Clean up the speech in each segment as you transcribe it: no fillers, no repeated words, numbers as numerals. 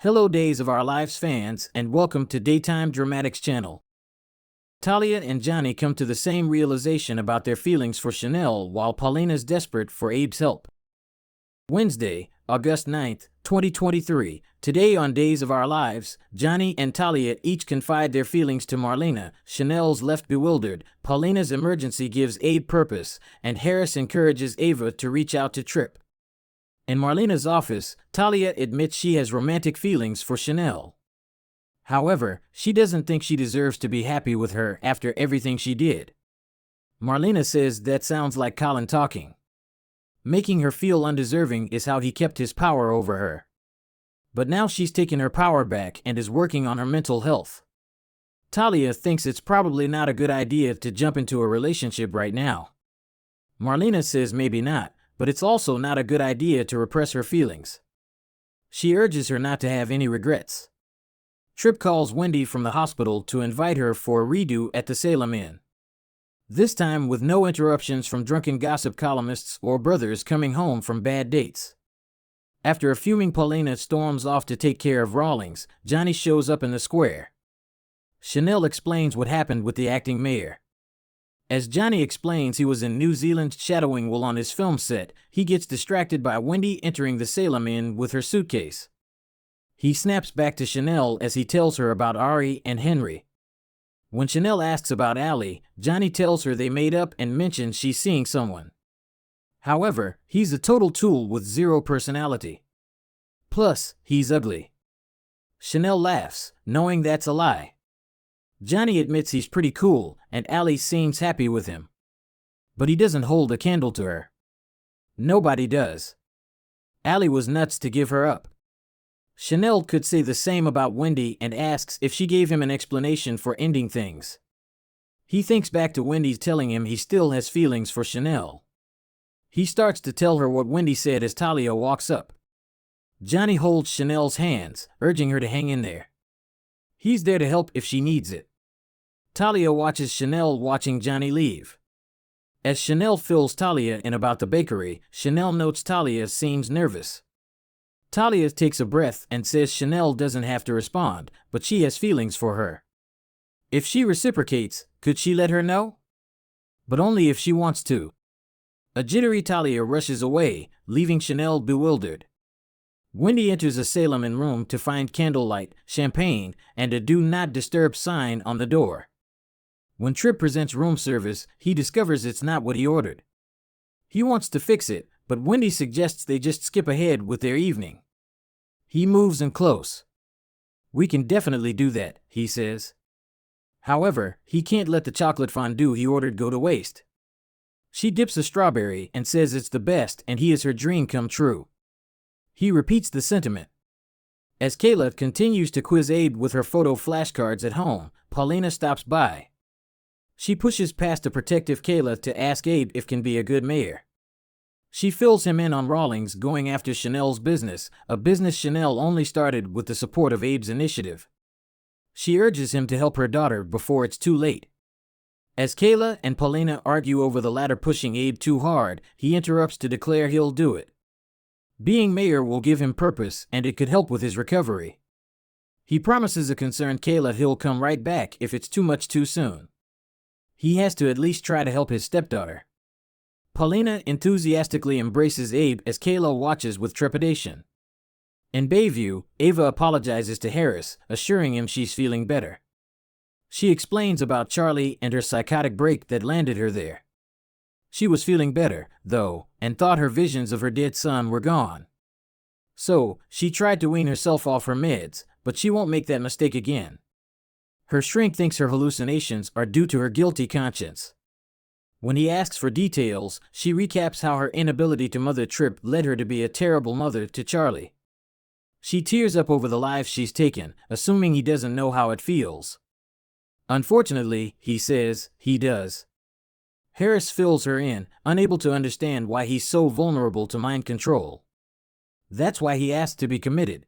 Hello Days of Our Lives fans, and welcome to Daytime Dramatics channel. Talia and Johnny come to the same realization about their feelings for Chanel while Paulina's desperate for Abe's help. Wednesday, August 9th, 2023. Today on Days of Our Lives, Johnny and Talia each confide their feelings to Marlena. Chanel's left bewildered, Paulina's emergency gives Abe purpose, and Harris encourages Ava to reach out to Tripp. In Marlena's office, Talia admits she has romantic feelings for Chanel. However, she doesn't think she deserves to be happy with her after everything she did. Marlena says that sounds like Colin talking. Making her feel undeserving is how he kept his power over her. But now she's taken her power back and is working on her mental health. Talia thinks it's probably not a good idea to jump into a relationship right now. Marlena says maybe not, but it's also not a good idea to repress her feelings. She urges her not to have any regrets. Tripp calls Wendy from the hospital to invite her for a redo at the Salem Inn. This time with no interruptions from drunken gossip columnists or brothers coming home from bad dates. After a fuming Paulina storms off to take care of Rawlings, Johnny shows up in the square. Chanel explains what happened with the acting mayor. As Johnny explains he was in New Zealand shadowing while on his film set, he gets distracted by Wendy entering the Salem Inn with her suitcase. He snaps back to Chanel as he tells her about Ari and Henry. When Chanel asks about Allie, Johnny tells her they made up and mentions she's seeing someone. However, he's a total tool with zero personality. Plus, he's ugly. Chanel laughs, knowing that's a lie. Johnny admits he's pretty cool, and Allie seems happy with him. But he doesn't hold a candle to her. Nobody does. Allie was nuts to give her up. Chanel could say the same about Wendy and asks if she gave him an explanation for ending things. He thinks back to Wendy telling him he still has feelings for Chanel. He starts to tell her what Wendy said as Talia walks up. Johnny holds Chanel's hands, urging her to hang in there. He's there to help if she needs it. Talia watches Chanel watching Johnny leave. As Chanel fills Talia in about the bakery, Chanel notes Talia seems nervous. Talia takes a breath and says Chanel doesn't have to respond, but she has feelings for her. If she reciprocates, could she let her know? But only if she wants to. A jittery Talia rushes away, leaving Chanel bewildered. Wendy enters a Salem Inn room to find candlelight, champagne, and a do not disturb sign on the door. When Tripp presents room service, he discovers it's not what he ordered. He wants to fix it, but Wendy suggests they just skip ahead with their evening. He moves in close. "We can definitely do that," he says. However, he can't let the chocolate fondue he ordered go to waste. She dips a strawberry and says it's the best and he is her dream come true. He repeats the sentiment. As Kayla continues to quiz Abe with her photo flashcards at home, Paulina stops by. She pushes past a protective Kayla to ask Abe if can be a good mayor. She fills him in on Rawlings going after Chanel's business, a business Chanel only started with the support of Abe's initiative. She urges him to help her daughter before it's too late. As Kayla and Paulina argue over the latter pushing Abe too hard, he interrupts to declare he'll do it. Being mayor will give him purpose and it could help with his recovery. He promises a concerned Kayla he'll come right back if it's too much too soon. He has to at least try to help his stepdaughter. Paulina enthusiastically embraces Abe as Kayla watches with trepidation. In Bayview, Ava apologizes to Harris, assuring him she's feeling better. She explains about Charlie and her psychotic break that landed her there. She was feeling better, though, and thought her visions of her dead son were gone. So, she tried to wean herself off her meds, but she won't make that mistake again. Her shrink thinks her hallucinations are due to her guilty conscience. When he asks for details, she recaps how her inability to mother Tripp led her to be a terrible mother to Charlie. She tears up over the lives she's taken, assuming he doesn't know how it feels. Unfortunately, he says, he does. Harris fills her in, unable to understand why he's so vulnerable to mind control. That's why he asked to be committed.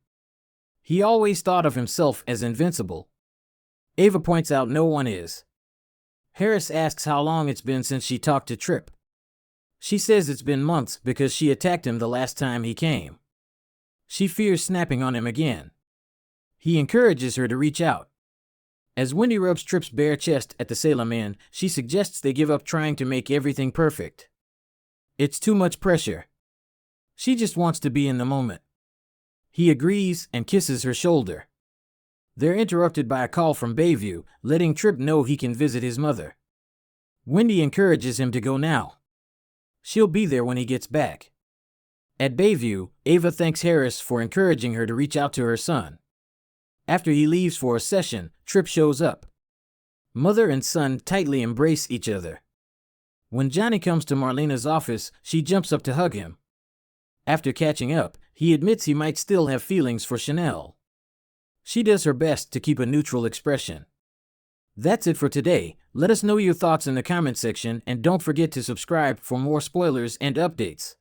He always thought of himself as invincible. Ava points out no one is. Harris asks how long it's been since she talked to Tripp. She says it's been months because she attacked him the last time he came. She fears snapping on him again. He encourages her to reach out. As Wendy rubs Tripp's bare chest at the Salem Inn, she suggests they give up trying to make everything perfect. It's too much pressure. She just wants to be in the moment. He agrees and kisses her shoulder. They're interrupted by a call from Bayview, letting Tripp know he can visit his mother. Wendy encourages him to go now. She'll be there when he gets back. At Bayview, Ava thanks Harris for encouraging her to reach out to her son. After he leaves for a session, Tripp shows up. Mother and son tightly embrace each other. When Johnny comes to Marlena's office, she jumps up to hug him. After catching up, he admits he might still have feelings for Chanel. She does her best to keep a neutral expression. That's it for today. Let us know your thoughts in the comment section and don't forget to subscribe for more spoilers and updates.